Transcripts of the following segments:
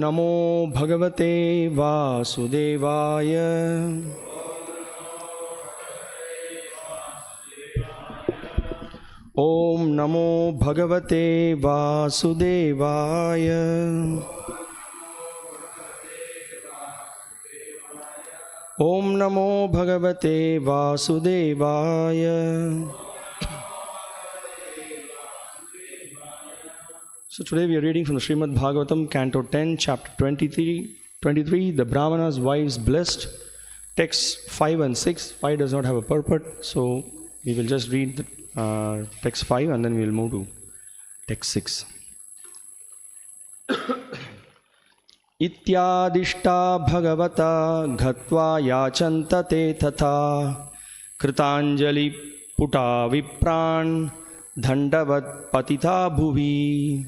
नमो भगवते वासुदेवाय। ओम नमो भगवते वासुदेवाय। ओम नमो भगवते वासुदेवाय। So today we are reading from the Srimad Bhagavatam, Canto 10, Chapter 23, the Brahmana's wives blessed. Text 5 and 6. 5 does not have a purport, so we will just read the text 5 and then we will move to text 6. Ityadishta bhagavata ghatva yachanta te tatha kritanjali puta vipran dhandavat patitha bhuvi.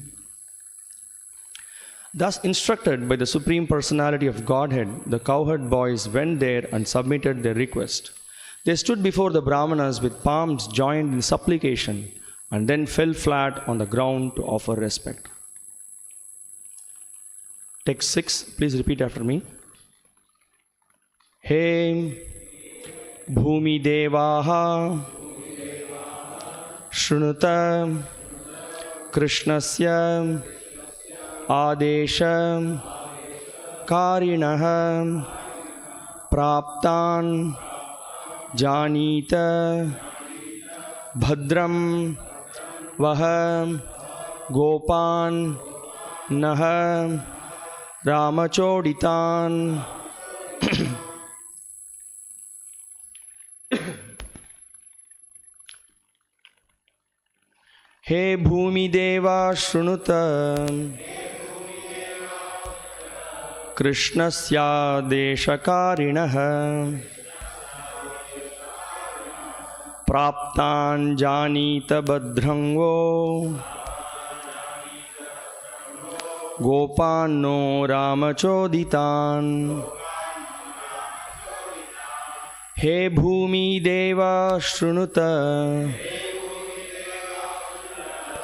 Thus instructed by the Supreme Personality of Godhead, the cowherd boys went there and submitted their request. They stood before the Brahmanas with palms joined in supplication and then fell flat on the ground to offer respect. Text 6, please repeat after me. He bhumi devaha shrunuta krishnasya adesha karinah praptan janita bhadram vaha gopan nah ramachoditan. He bhumi deva shrunuta krishnasya deshakarinah praptan janita badrango gopanno ramachoditan. He bhumi deva shrunuta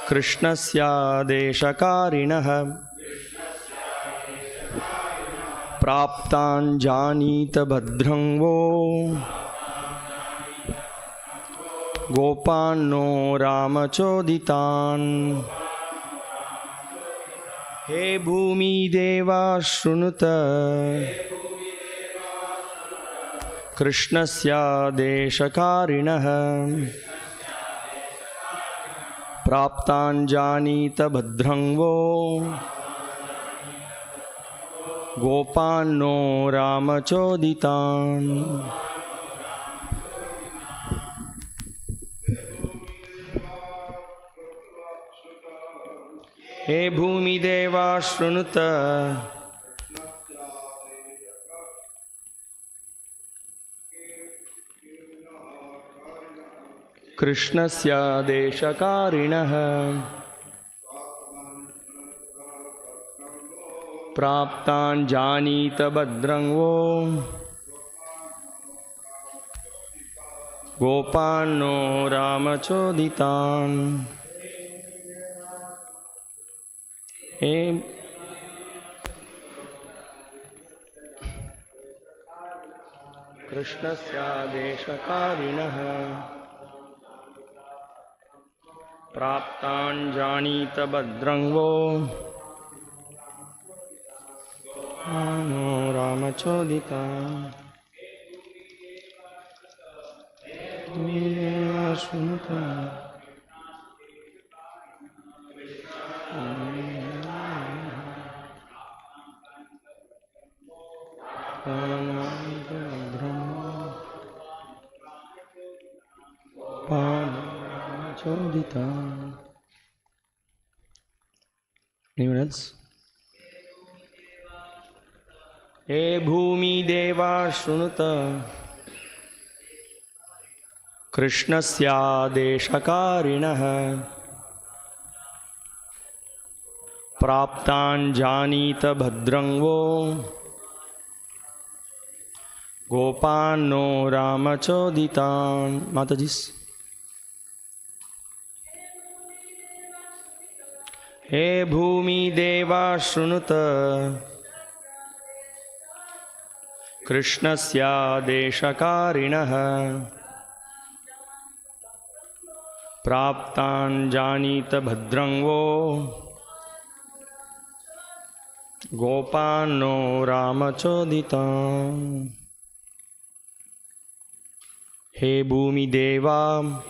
krishnasya deshakarinah praptan janita badrango gopanno ramachoditan. He bhumi deva shrunuta krishnasya deshakarinah praptan janita badrango gopanno ramachoditan. He bhumi deva shrunuta krishnasya deshakarinah praptan janita badrango gopanno ramachoditan. He krishnasya deshakarinah praptan janita badrango gopanno ramachoditan. Anyone else? He bhumi deva shrunuta krishnasya deshakarinah praptan janita bhadrango gopanno ramachoditan. Matajis. He bhumi deva shrunuta Krishnasya deshakarinah praptan janita bhadrango gopano ramachodita. He bhumi deva,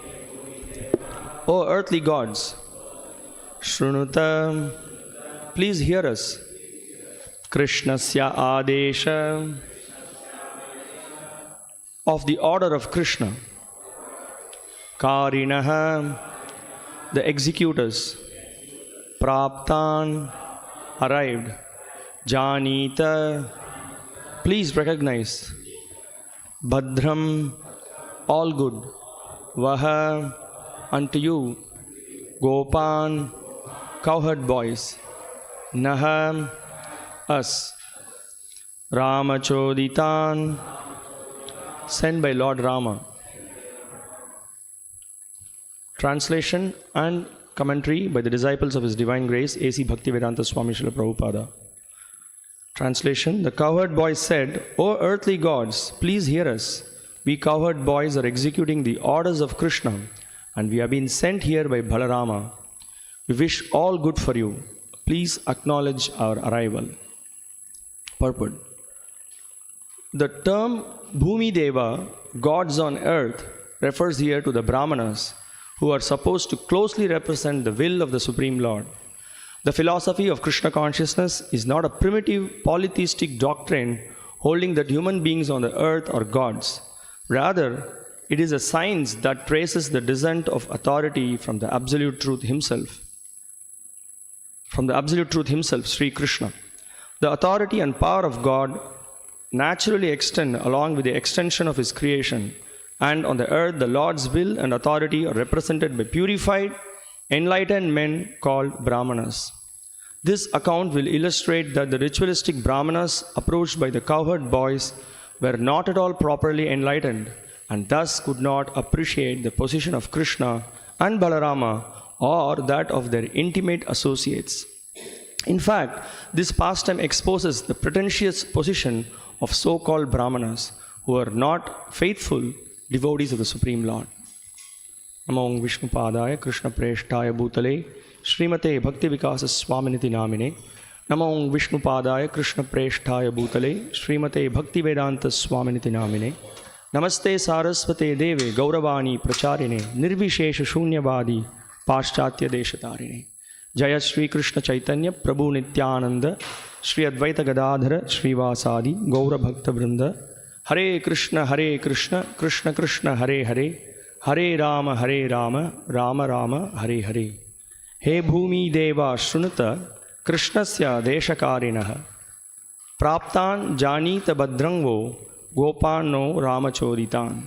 O earthly gods, shrunuta, please hear us. Krishnasya adesha, of the order of Krishna. Karinaha, the executors. Praptan, arrived. Janita, please recognize. Bhadram, all good. Vaha, unto you. Gopan, cowherd boys. Naha, us. Ramachoditan, sent by Lord Rama. Translation and commentary by the disciples of His Divine Grace, A.C. Bhaktivedanta Swami Srila Prabhupada. Translation: The cowherd boys said, O earthly gods, please hear us. We cowherd boys are executing the orders of Krishna, and we have been sent here by Balarama. We wish all good for you. Please acknowledge our arrival. Purport. The term Bhumi Deva, gods on earth, refers here to the Brahmanas, who are supposed to closely represent the will of the Supreme Lord. The philosophy of Krishna consciousness is not a primitive polytheistic doctrine holding that human beings on the earth are gods. Rather, it is a science that traces the descent of authority from the Absolute Truth Himself. From the Absolute Truth Himself, Sri Krishna. The authority and power of God naturally extend along with the extension of His creation, and on the earth the Lord's will and authority are represented by purified, enlightened men called Brahmanas. This account will illustrate that the ritualistic Brahmanas approached by the cowherd boys were not at all properly enlightened, and thus could not appreciate the position of Krishna and Balarama or that of their intimate associates. In fact, this pastime exposes the pretentious position of so-called Brahmanas who are not faithful devotees of the Supreme Lord. Namo Vishnu Padaya Krishna Preshtaya Bhutale Srimate Bhakti Vikasa Swaminiti Namine. Namo Vishnu Padaya Krishna Preshtaya Bhutale Srimate Bhakti Vedanta Swaminiti Namine. Namaste Saraswate Deve Gauravani Pracharine Nirvishesha Shunyavadi Paschatya Deshatarine. Jaya Shri Krishna Chaitanya Prabhu Nityananda Shri Advaita Gadadhara Srivasadi Gaura Bhakta Vrinda. Hare Krishna Krishna Krishna Hare Hare Hare Rama Rama Rama Hare Hare. He Bhumi Deva Shrunuta Krishnasya Deshakarinah Praptan Janita Bhadrango Gopano Ramachoditan.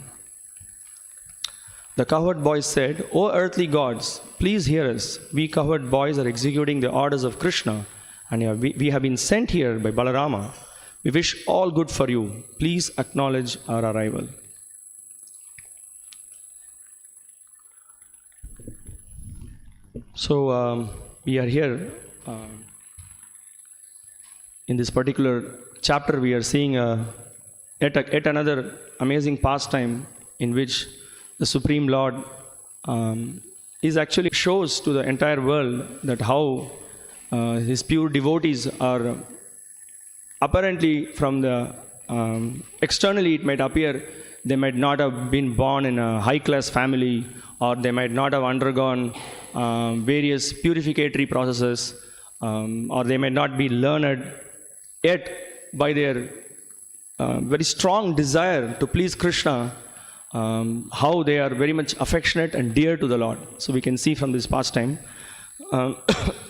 The cowherd boys said, O earthly gods, please hear us. We cowherd boys are executing the orders of Krishna, and we have been sent here by Balarama. We wish all good for you. Please acknowledge our arrival. So we are here in this particular chapter. We are seeing yet another amazing pastime in which the Supreme Lord is actually shows to the entire world that how His pure devotees are apparently from the externally it might appear they might not have been born in a high-class family, or they might not have undergone various purificatory processes, or they might not be learned, yet by their very strong desire to please Krishna, how they are very much affectionate and dear to the Lord. So we can see from this pastime,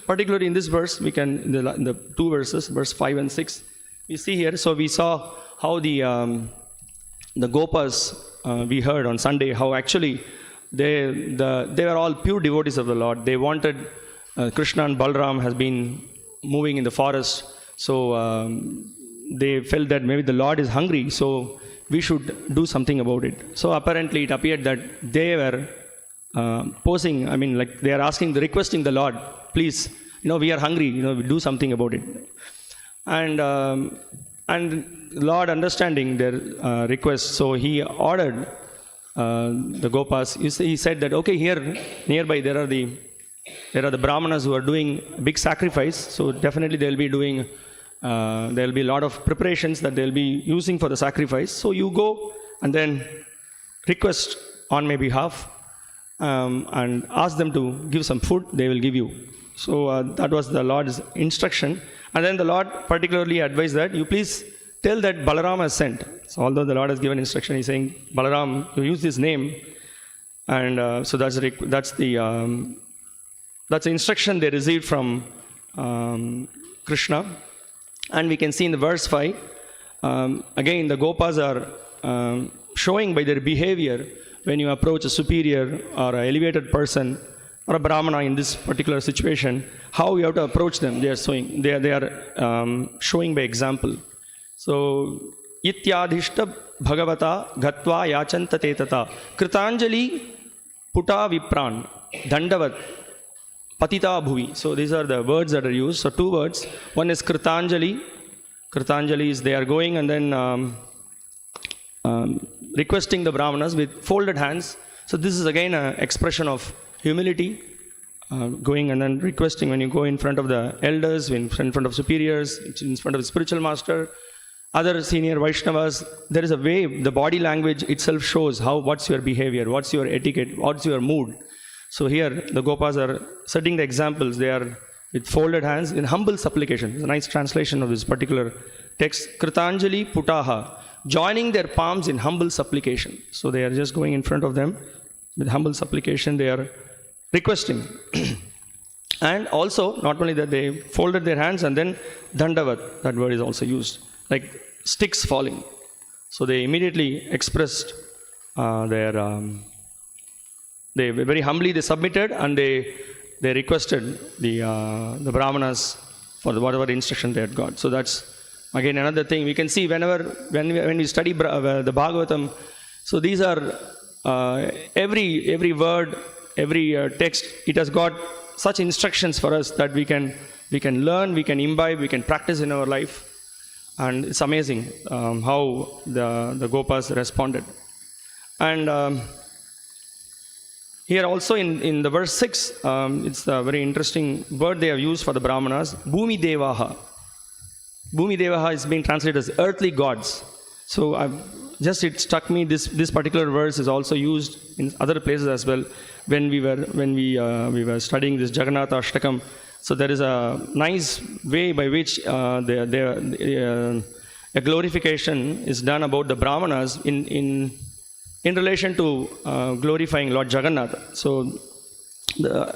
particularly in this verse, we can in the two verses, verse 5 and 6, we see here. So we saw how the Gopas we heard on Sunday, how actually they were all pure devotees of the Lord. They wanted Krishna and Balram has been moving in the forest, so they felt that maybe the Lord is hungry, so we should do something about it. So apparently it appeared that they were posing, I mean, like they are requesting the Lord, please, we are hungry, we do something about it. And And Lord, understanding their request, so he ordered the Gopas. He said that, okay, here nearby there are the Brahmanas who are doing big sacrifice. So definitely there will be a lot of preparations that they'll be using for the sacrifice. So you go and then request on my behalf and ask them to give some food. They will give you. So that was the Lord's instruction. And then the Lord particularly advised that you please tell that Balaram has sent. So although the Lord has given instruction, he's saying, Balaram, you use this name. And so that's the instruction they received from Krishna. And we can see in the verse 5, again the Gopas are showing by their behavior when you approach a superior or an elevated person or a Brahmana in this particular situation, how you have to approach them. They are showing by example. So, Ityadhishta Bhagavata Gatva Yachanta Tetata Kritanjali Puta Vipran Dandavat Patita Bhuvi. So these are the words that are used. So 2 words. One is Kritanjali. Kritanjali is they are going and then requesting the Brahmanas with folded hands. So this is again an expression of humility, going and then requesting when you go in front of the elders, in front of superiors, in front of the spiritual master, other senior Vaishnavas. There is a way, the body language itself shows what's your behavior, what's your etiquette, what's your mood. So here the Gopas are setting the examples. They are with folded hands in humble supplication. It's a nice translation of this particular text. Kritanjali Putaha, joining their palms in humble supplication. So they are just going in front of them with humble supplication. They are requesting. And also, not only that, they folded their hands and then Dandavat, that word is also used, like sticks falling. So they immediately expressed they very humbly they submitted and they requested the Brahmanas for whatever instruction they had got. So that's again another thing we can see when we study the Bhagavatam. So these are every word, every text, it has got such instructions for us that we can learn, we can imbibe, we can practice in our life. And it's amazing how the Gopas responded. And here also in the verse 6, it's a very interesting word they have used for the Brahmanas, Bhumi Devaha. Bhumi Devaha is being translated as earthly gods. So it struck me, this particular verse is also used in other places as well. When we were studying this Jagannatha Ashtakam, so there is a nice way by which a glorification is done about the Brahmanas in relation to glorifying Lord Jagannatha. So I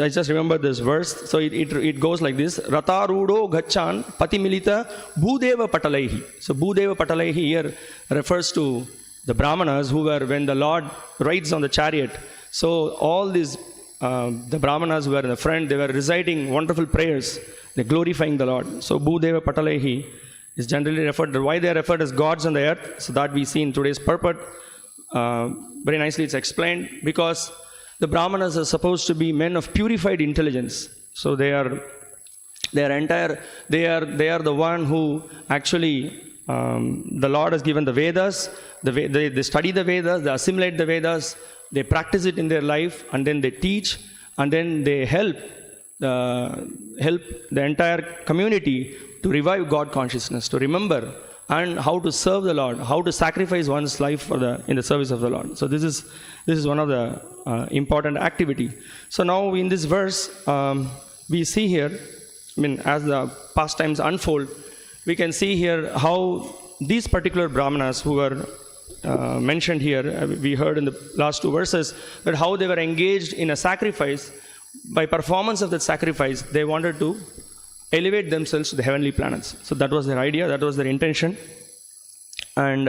just remember this verse. So it goes like this: Ratarudo Gachan Patimilita Bhudeva Patalaihi. So Bhudeva Patalaihi here refers to the Brahmanas who were, when the Lord rides on the chariot. So all these the Brahmanas who were in the front, they were reciting wonderful prayers, they're glorifying the Lord. So Bhudeva Patalaihi is generally referred to, why they are referred as gods on the earth. So that we see in today's purport. Very nicely it's explained, because the Brahmanas are supposed to be men of purified intelligence. So they are the one who actually the Lord has given the Vedas. They study the Vedas, they assimilate the Vedas, they practice it in their life, and then they teach, and then they help the entire community to revive God consciousness, to remember and how to serve the Lord, how to sacrifice one's life in the service of the Lord. So this is one of the important activity. So now in this verse, we see here, as the pastimes unfold, we can see here how these particular Brahmanas who were mentioned here, we heard in the last 2 verses, that how they were engaged in a sacrifice. By performance of that sacrifice, they wanted to elevate themselves to the heavenly planets. So that was their idea, that was their intention. And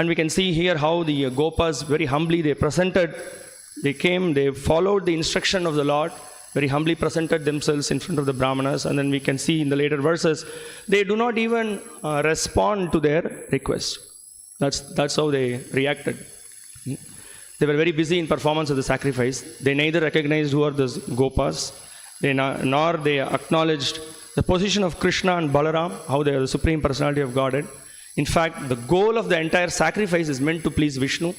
we can see here how the Gopas very humbly they came, they followed the instruction of the Lord, very humbly presented themselves in front of the Brahmanas. And then we can see in the later verses, they do not even respond to their request. That's how they reacted. They were very busy in performance of the sacrifice. They neither recognized who are those Gopas, nor they acknowledged the position of Krishna and Balaram, how they are the Supreme Personality of Godhead. In fact, the goal of the entire sacrifice is meant to please Vishnu.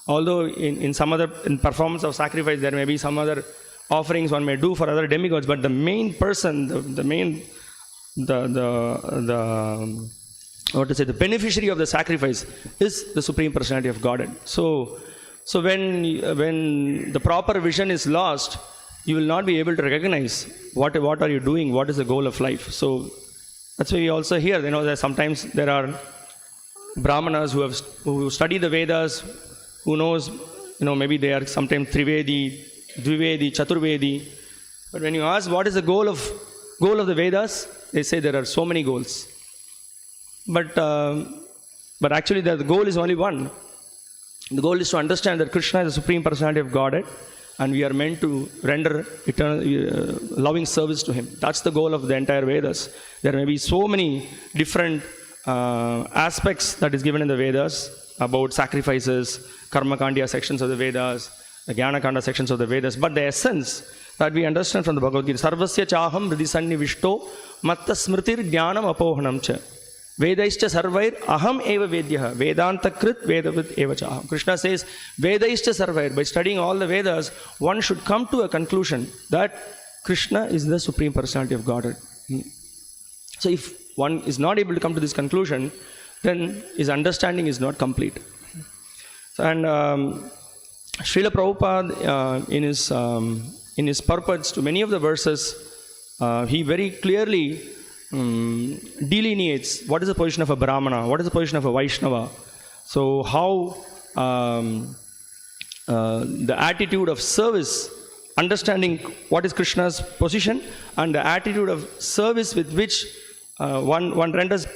Although in some other in performance of sacrifice, there may be some other offerings one may do for other demigods, but the main person, the beneficiary of the sacrifice is the Supreme Personality of Godhead. So when the proper vision is lost, you will not be able to recognize what are you doing, what is the goal of life. So that's why we also hear, that sometimes there are Brahmanas who study the Vedas, who knows, maybe they are sometimes Trivedi, Dvivedi, Chaturvedi. But when you ask what is the goal of the Vedas, they say there are so many goals. But actually the goal is only one. The goal is to understand that Krishna is the Supreme Personality of Godhead, and we are meant to render eternal, loving service to Him. That's the goal of the entire Vedas. There may be so many different aspects that is given in the Vedas about sacrifices, Karma Kandya sections of the Vedas, the Jnana Kanda sections of the Vedas, but the essence that we understand from the Bhagavad Gita, Sarvasya Chaham Hridi Sannivishto Matta Smritir Jnanam Apohanam Cha Vedaischa Sarvair Aham Eva Vedyaha Vedanta Krit Vedavid Eva Chaham. Krishna says, Vedaischa Sarvair, by studying all the Vedas, one should come to a conclusion that Krishna is the Supreme Personality of Godhead. So if one is not able to come to this conclusion, then his understanding is not complete. And Srila Prabhupada, in his purports to many of the verses, he very clearly delineates what is the position of a Brahmana, what is the position of a Vaishnava. So how the attitude of service, understanding what is Krishna's position, and the attitude of service with which one renders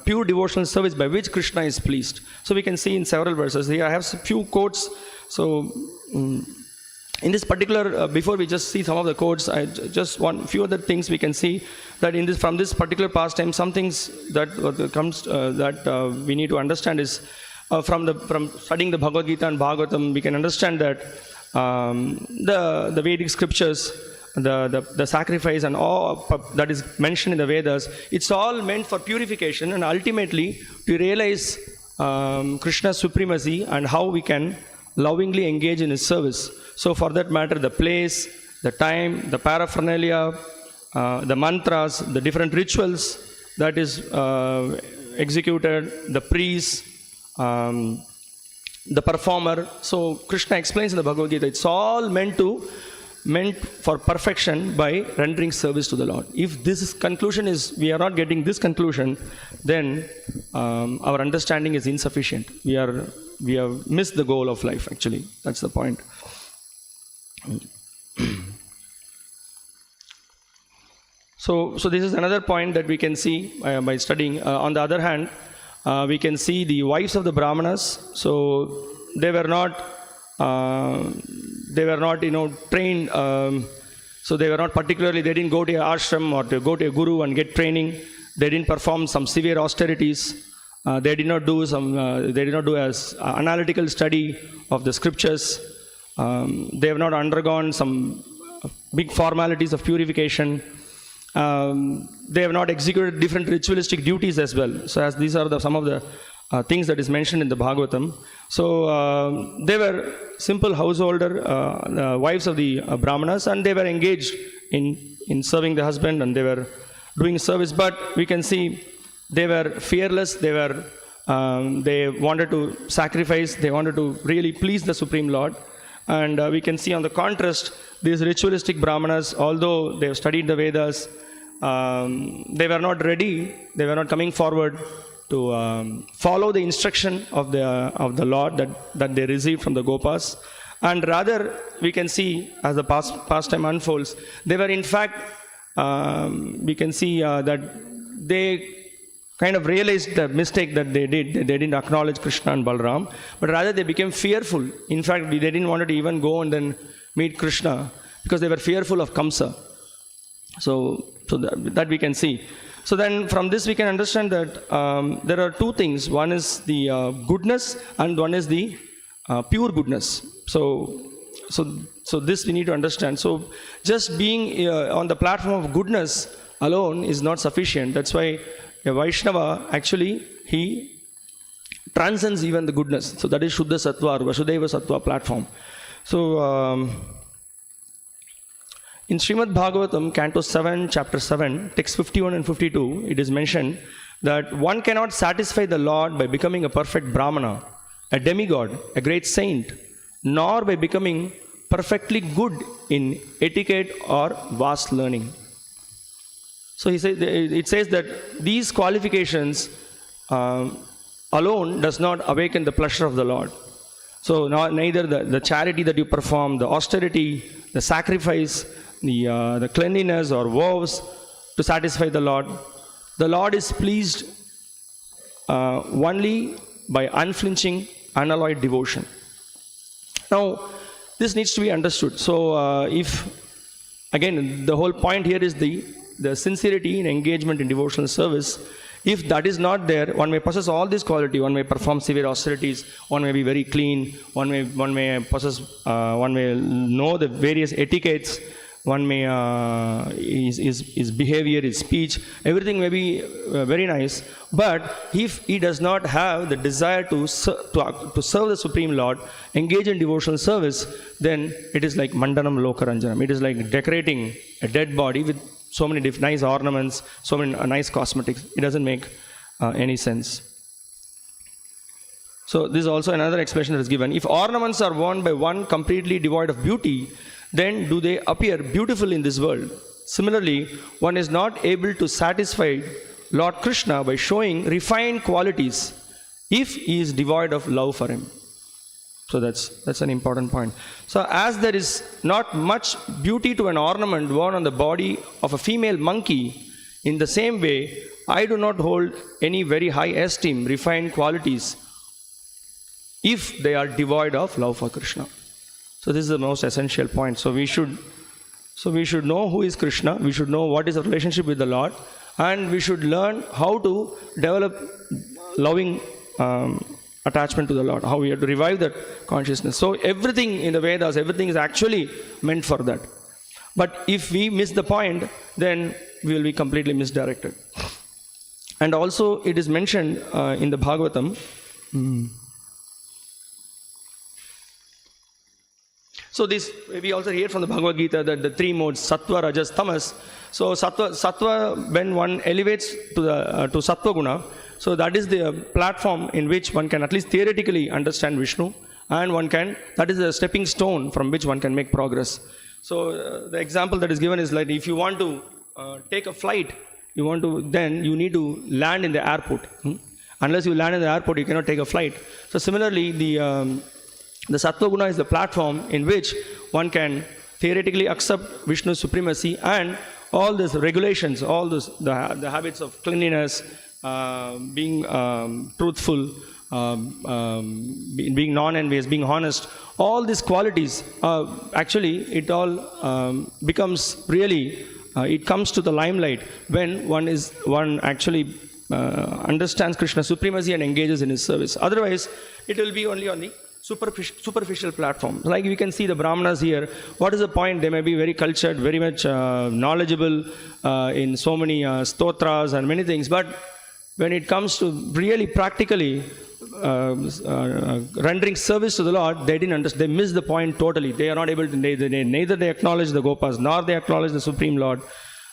pure devotional service by which Krishna is pleased. So we can see in several verses. Here I have a few quotes. So in this particular, before we just see some of the quotes, I just want few other things we can see that from this particular pastime, some things that we need to understand is from studying the Bhagavad Gita and Bhagavatam, we can understand that the Vedic scriptures, the sacrifice and all that is mentioned in the Vedas, it's all meant for purification and ultimately to realize Krishna's supremacy and how we can lovingly engage in His service. So for that matter, the place, the time, the paraphernalia, the mantras, the different rituals that is executed, the priest, the performer. So Krishna explains in the Bhagavad Gita, it's all meant for perfection by rendering service to the Lord. If this conclusion is, we are not getting this conclusion, then our understanding is insufficient. We have missed the goal of life, actually. That's the point. So this is another point that we can see by studying. On the other hand, we can see the wives of the Brahmanas. So they were not trained. So they were not particularly, they didn't go to an ashram or to go to a guru and get training. They didn't perform some severe austerities. They did not do as analytical study of the scriptures. They have not undergone some big formalities of purification. They have not executed different ritualistic duties as well. So as these are some of the things that is mentioned in the Bhagavatam. So they were simple householder wives of the Brahmanas, and they were engaged in serving the husband, and they were doing service. But we can see they were fearless. They wanted to sacrifice. They wanted to really please the Supreme Lord. And we can see on the contrast, these ritualistic Brahmanas, although they have studied the Vedas, they were not ready. They were not coming forward to follow the instruction of the Lord that they received from the Gopas. And rather, we can see as the pastime unfolds, they were in fact, we can see that they kind of realized the mistake that they did. They didn't acknowledge Krishna and Balaram, but rather they became fearful. In fact, they didn't want to even go and then meet Krishna because they were fearful of Kamsa. So that we can see. So then from this we can understand that there are two things. One is the goodness and one is the pure goodness. So this we need to understand. So just being on the platform of goodness alone is not sufficient. That's why a Vaishnava actually he transcends even the goodness. So that is Shuddha Sattva or Vasudeva Sattva platform. So in Srimad Bhagavatam, Canto 7, Chapter 7, text 51 and 52, it is mentioned that one cannot satisfy the Lord by becoming a perfect Brahmana, a demigod, a great saint, nor by becoming perfectly good in etiquette or vast learning. So it says that these qualifications alone does not awaken the pleasure of the Lord. So neither the charity that you perform, the austerity, the sacrifice, the cleanliness or vows to satisfy the Lord. The Lord is pleased only by unflinching, unalloyed devotion. Now, this needs to be understood. So, if again the whole point here is the sincerity in engagement in devotional service. If that is not there, one may possess all this quality. One may perform severe austerities. One may be very clean. One may possess. One may know the various etiquettes. One may his behavior, his speech, everything may be very nice. But if he does not have the desire to serve the Supreme Lord, engage in devotional service, then it is like mandanam lokaranjanam. It is like decorating a dead body with so many nice ornaments, so many nice cosmetics. It doesn't make any sense. So this is also another expression that is given. If ornaments are worn by one completely devoid of beauty, then do they appear beautiful in this world? Similarly, one is not able to satisfy Lord Krishna by showing refined qualities if he is devoid of love for him. So that's an important point. So as there is not much beauty to an ornament worn on the body of a female monkey, in the same way, I do not hold any very high esteem, refined qualities if they are devoid of love for Krishna. So this is the most essential point. So we should know who is Krishna. We should know what is the relationship with the Lord, and we should learn how to develop loving attachment to the Lord. How we have to revive that consciousness. So everything in the Vedas, everything is actually meant for that. But if we miss the point, then we will be completely misdirected. And also it is mentioned in the Bhagavatam. So this, we also hear from the Bhagavad Gita that the three modes, Sattva, Rajas, Tamas. So Sattva, when one elevates to Sattva Guna, so that is the platform in which one can at least theoretically understand Vishnu, and that is the stepping stone from which one can make progress. So the example that is given is like, if you want to take a flight, then you need to land in the airport. Unless you land in the airport, you cannot take a flight. So similarly, the Sattva Guna is the platform in which one can theoretically accept Vishnu's supremacy and all these regulations, all those the habits of cleanliness, being truthful, being non-envious, being honest. All these qualities, actually, it all becomes really. It comes to the limelight when one actually understands Krishna's supremacy and engages in his service. Otherwise, it will be only on the superficial platform. Like we can see the Brahmanas here. What is the point? They may be very cultured, very much knowledgeable in so many stotras and many things. But when it comes to really practically rendering service to the Lord, they didn't understand. They missed the point totally. They are not able to. Neither they acknowledge the Gopas, nor they acknowledge the Supreme Lord,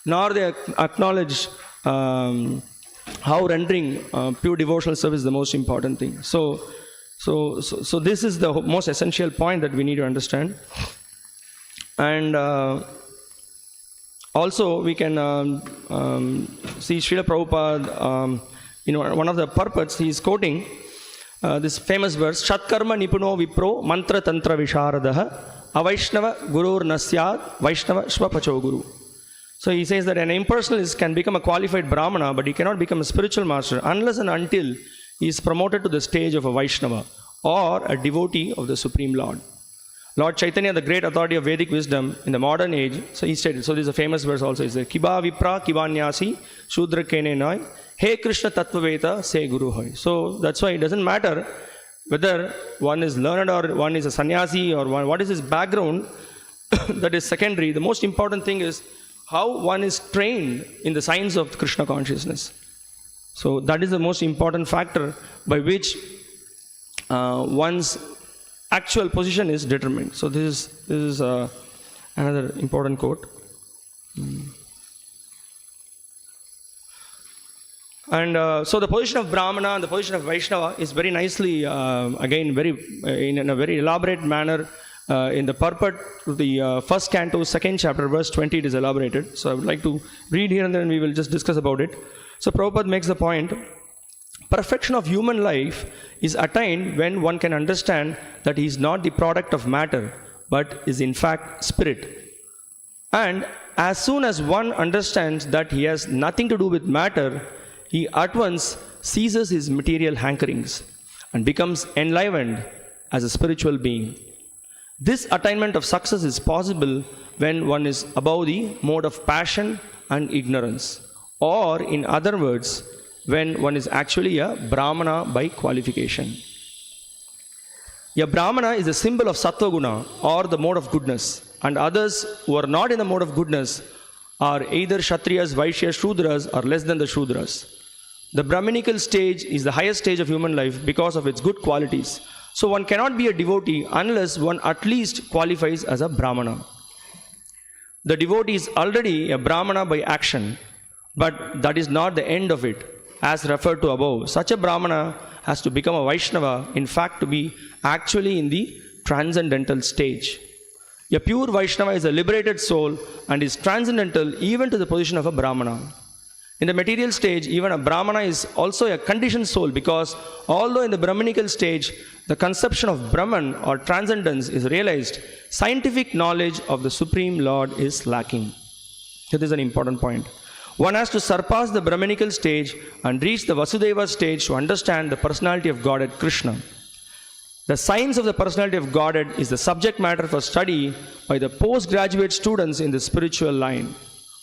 nor they acknowledge how rendering pure devotional service is the most important thing. So this is the most essential point that we need to understand. And also we can see Srila Prabhupada, one of the purports, he is quoting this famous verse, Shatkarma Nipuno Vipro Mantra Tantra Visharadaha Avaishnava Gurur Nasyad Vaishnava Shvapacho Guru. So he says that an impersonalist can become a qualified Brahmana, but he cannot become a spiritual master unless and until he is promoted to the stage of a Vaishnava or a devotee of the Supreme Lord. Lord Chaitanya, the great authority of Vedic wisdom in the modern age, so he stated, so this is a famous verse also, he said, Kiba Vipra Kibanyasi Shudra Kene Noi Hey Krishna Tattvaveta Say Guru Hoy. So that's why it doesn't matter whether one is learned or one is a sannyasi or what is his background, that is secondary. The most important thing is how one is trained in the science of Krishna consciousness. So that is the most important factor by which one's actual position is determined. So this is another important quote. And so the position of Brahmana and the position of Vaishnava is very nicely, again, in a very elaborate manner in the purport of the first canto, second chapter, verse 20, it is elaborated. So I would like to read here and then we will just discuss about it. So Prabhupada makes the point, perfection of human life is attained when one can understand that he is not the product of matter, but is in fact spirit. And as soon as one understands that he has nothing to do with matter, he at once ceases his material hankerings and becomes enlivened as a spiritual being. This attainment of success is possible when one is above the mode of passion and ignorance, or in other words, when one is actually a Brahmana by qualification. A Brahmana is a symbol of Sattva Guna, or the mode of goodness, and others who are not in the mode of goodness are either Kshatriyas, Vaishyas, Shudras, or less than the Shudras. The Brahminical stage is the highest stage of human life because of its good qualities. So one cannot be a devotee unless one at least qualifies as a Brahmana. The devotee is already a Brahmana by action, but that is not the end of it. As referred to above, such a Brahmana has to become a Vaishnava, in fact to be actually in the transcendental stage. A pure Vaishnava is a liberated soul and is transcendental even to the position of a Brahmana. In the material stage, even a Brahmana is also a conditioned soul, because although in the Brahminical stage, the conception of Brahman or transcendence is realized, scientific knowledge of the Supreme Lord is lacking. This is an important point. One has to surpass the Brahminical stage and reach the Vasudeva stage to understand the personality of Godhead Krishna. The science of the personality of Godhead is the subject matter for study by the postgraduate students in the spiritual line.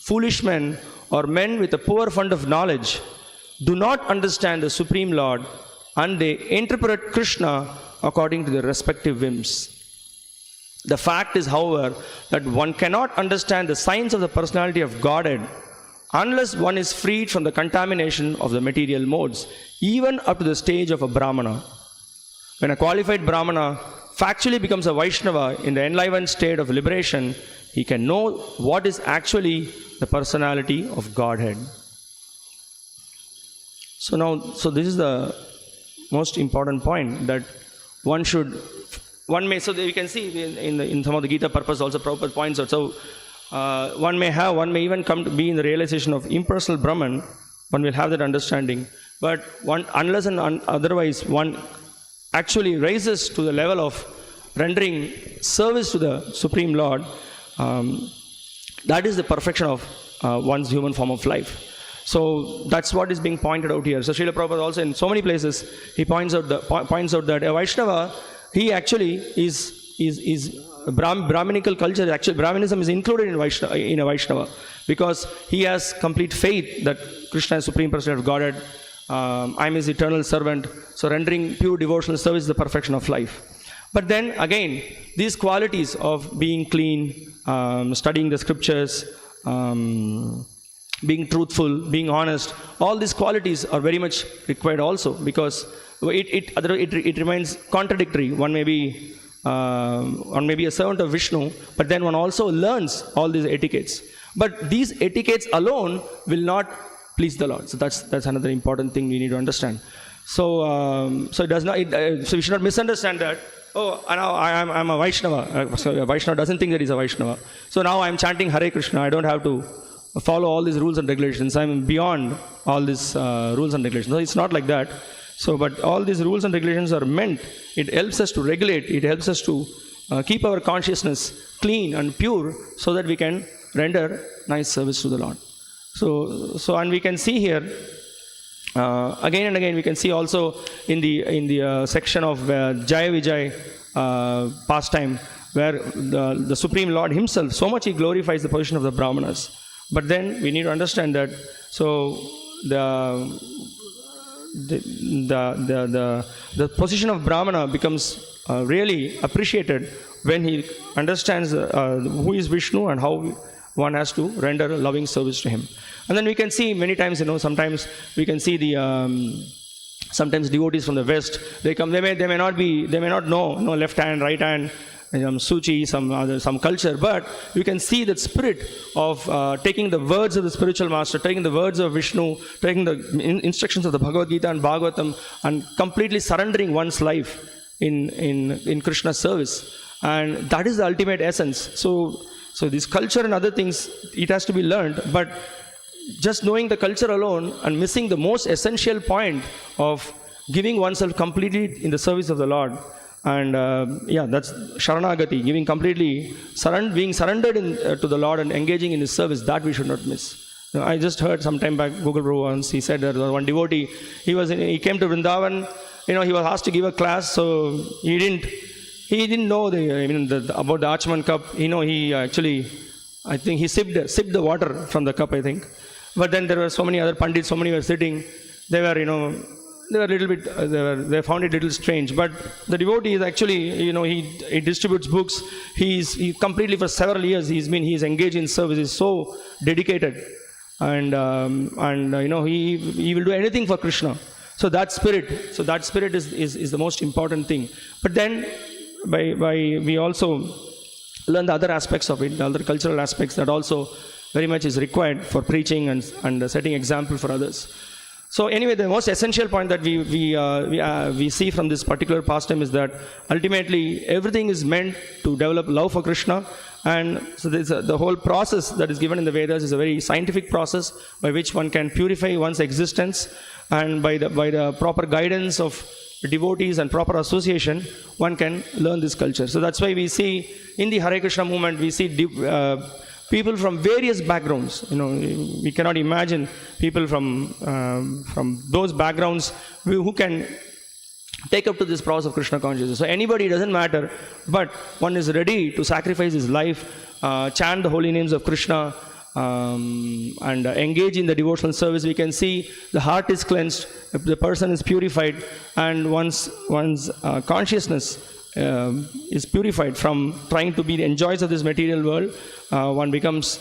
Foolish men or men with a poor fund of knowledge do not understand the Supreme Lord, and they interpret Krishna according to their respective whims. The fact is, however, that one cannot understand the science of the personality of Godhead unless one is freed from the contamination of the material modes, even up to the stage of a Brahmana. When a qualified Brahmana factually becomes a Vaishnava in the enlivened state of liberation, he can know what is actually the personality of Godhead. So this is the most important point, that one may, so that we can see in some of the Gita purpose also Prabhupada points out, so one may even come to be in the realization of impersonal Brahman, one will have that understanding, but unless and otherwise one actually raises to the level of rendering service to the Supreme Lord, that is the perfection of one's human form of life. So that's what is being pointed out here. So Srila Prabhupada also in so many places, he points out that a Vaishnava, he actually is Brahminical culture. Actually, Brahminism is included in a Vaishnava, because he has complete faith that Krishna is Supreme Personality of Godhead. I am his eternal servant. So rendering pure devotional service is the perfection of life. But then again, these qualities of being clean, studying the scriptures, being truthful, being honest, all these qualities are very much required also, because it remains contradictory. One may be a servant of Vishnu, but then one also learns all these etiquettes. But these etiquettes alone will not please the Lord. So that's another important thing we need to understand. So so we should not misunderstand that. Oh, now I'm a Vaishnava. A Vaishnava doesn't think that he's a Vaishnava. So now I'm chanting Hare Krishna. I don't have to follow all these rules and regulations. I'm beyond all these rules and regulations. So it's not like that. So, but all these rules and regulations are meant, it helps us to regulate, it helps us to keep our consciousness clean and pure, so that we can render nice service to the Lord. So and we can see here, again and again, we can see also in the section of Jaya Vijay pastime, where the Supreme Lord himself, so much he glorifies the position of the Brahmanas. But then we need to understand that, so the position of Brahmana becomes really appreciated when he understands who is Vishnu and how one has to render a loving service to him. And then we can see many times, sometimes we can see sometimes devotees from the West, they come, they may not know, left hand, right hand, Suchi, some culture, but you can see that spirit of taking the words of the spiritual master, taking the words of Vishnu, taking the instructions of the Bhagavad Gita and Bhagavatam, and completely surrendering one's life in Krishna's service. And that is the ultimate essence. So this culture and other things, it has to be learned, but just knowing the culture alone and missing the most essential point of giving oneself completely in the service of the Lord. And that's Sharanagati, giving completely, being surrendered to the Lord and engaging in His service, that we should not miss. I just heard some time back, Google Bro once, he said that one devotee, he came to Vrindavan, he was asked to give a class, so he didn't know about the Achman cup. He actually, I think he sipped the water from the cup, I think. But then there were so many other pandits, so many were sitting. They were, they were a little bit, they found it a little strange. But the devotee is actually, he distributes books. He completely for several years he's engaged in service. He's so dedicated, and he will do anything for Krishna. So that spirit is the most important thing. But then we also learn the other aspects of it, the other cultural aspects that also very much is required for preaching and setting example for others. So anyway, the most essential point that we see from this particular pastime is that ultimately everything is meant to develop love for Krishna. And so the whole process that is given in the Vedas is a very scientific process by which one can purify one's existence, and by the proper guidance of devotees and proper association, one can learn this culture. So that's why we see in the Hare Krishna movement, we see people from various backgrounds. We cannot imagine people from those backgrounds who can take up to this process of Krishna consciousness. So anybody, doesn't matter, but one is ready to sacrifice his life, chant the holy names of Krishna, and engage in the devotional service. We can see the heart is cleansed, the person is purified, and one's consciousness is purified from trying to be the enjoys of this material world. One becomes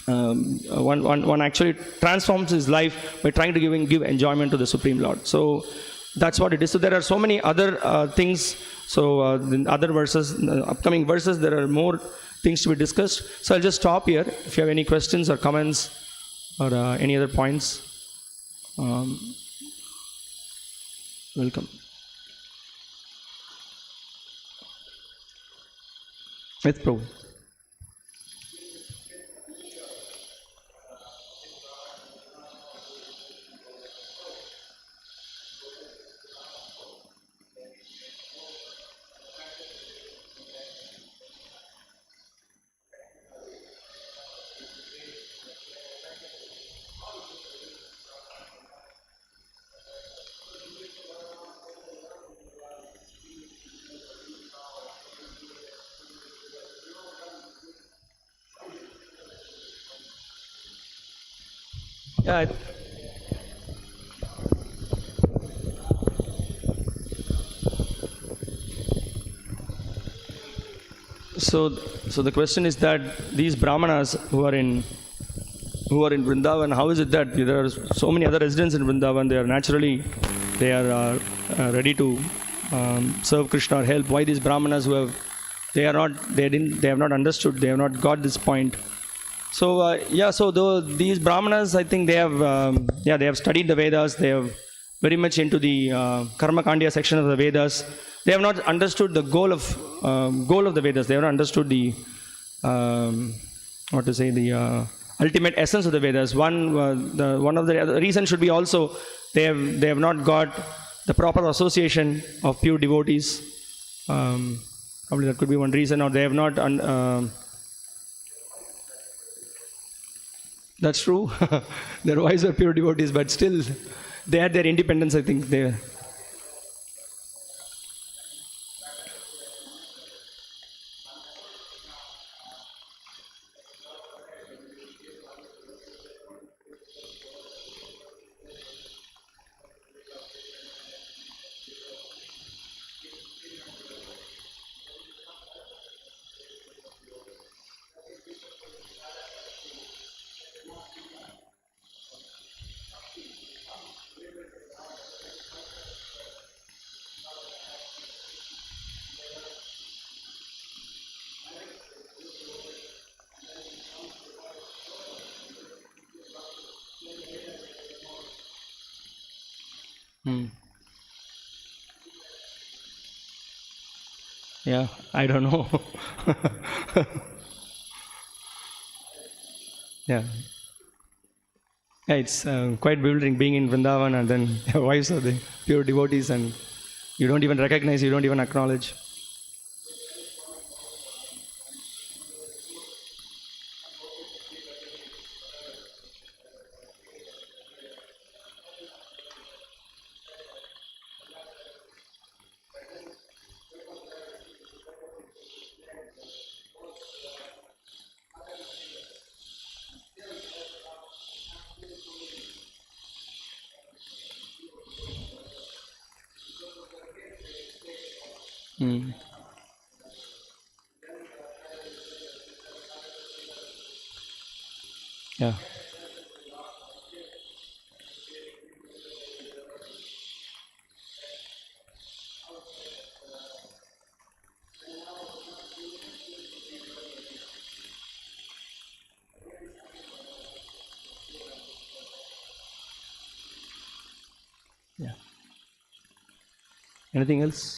one actually transforms his life by trying to give enjoyment to the Supreme Lord. So that's what it is. So there are so many other things. So in other verses, upcoming verses, there are more things to be discussed. So I'll just stop here. If you have any questions or comments or any other points, welcome. With Prabhu. Yeah. So the question is that these brahmanas who are in Vrindavan, how is it that there are so many other residents in Vrindavan? They are ready to serve Krishna or help. Why these brahmanas they have not understood, they have not got this point. So these brahmanas, I think they have studied the Vedas. They have very much into the Karma Kandya section of the Vedas. They have not understood the goal of the Vedas. They have not understood the ultimate essence of the Vedas. One of the reasons should be also they have not got the proper association of pure devotees. Probably that could be one reason, or they have not. That's true. Their wives are pure devotees, but still, they had their independence, I think. Hmm. Yeah, I don't know. Yeah. Yeah, it's quite bewildering being in Vrindavan and then your wives are the pure devotees and you don't even recognize, you don't even acknowledge. Hmm. Yeah. Yeah. Anything else?